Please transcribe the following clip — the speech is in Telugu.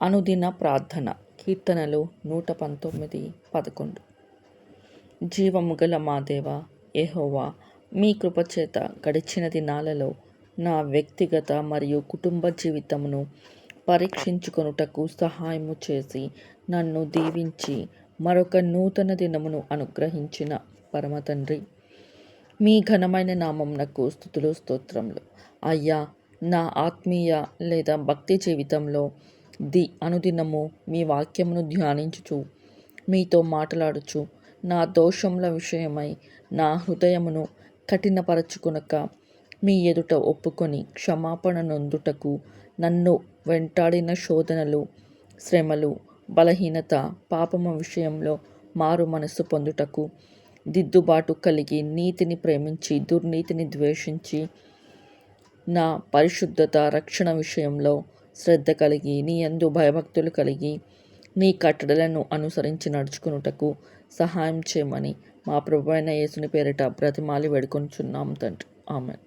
అనుదిన ప్రార్థన. కీర్తనలు 119:11. జీవము గల మా దేవా యెహోవా, మీ కృపచేత గడిచిన దినాలలో నా వ్యక్తిగత మరియు కుటుంబ జీవితమును పరీక్షించుకొనుటకు సహాయము చేసి నన్ను దీవించి మరొక నూతన దినమును అనుగ్రహించిన పరమతండ్రి, మీ ఘనమైన నామమునకు స్తుతులు స్తోత్రములు. అయ్యా, నా ఆత్మీయ లేదా భక్తి జీవితంలో అనుదినము మీ వాక్యమును ధ్యానించుచు మీతో మాట్లాడుచు నా దోషముల విషయమై నా హృదయమును కఠినపరచుకొనక మీ ఎదుట ఒప్పుకొని క్షమాపణ నొందుటకు, నన్ను వెంటాడిన శోధనలు, శ్రమలు, బలహీనత, పాపము విషయంలో మారు మనస్సు పొందుటకు, దిద్దుబాటు కలిగి నీతిని ప్రేమించి దుర్నీతిని ద్వేషించి నా పరిశుద్ధత, రక్షణ విషయంలో శ్రద్ధ కలిగి నీ యందు భయభక్తులు కలిగి నీ కట్టడలను అనుసరించి నడుచుకునుటకు సహాయం చేయమని మా ప్రభువైన యేసుని పేరిట బ్రతిమాలి వేడుకొనుచున్నాం తండ్రి. ఆమేన్.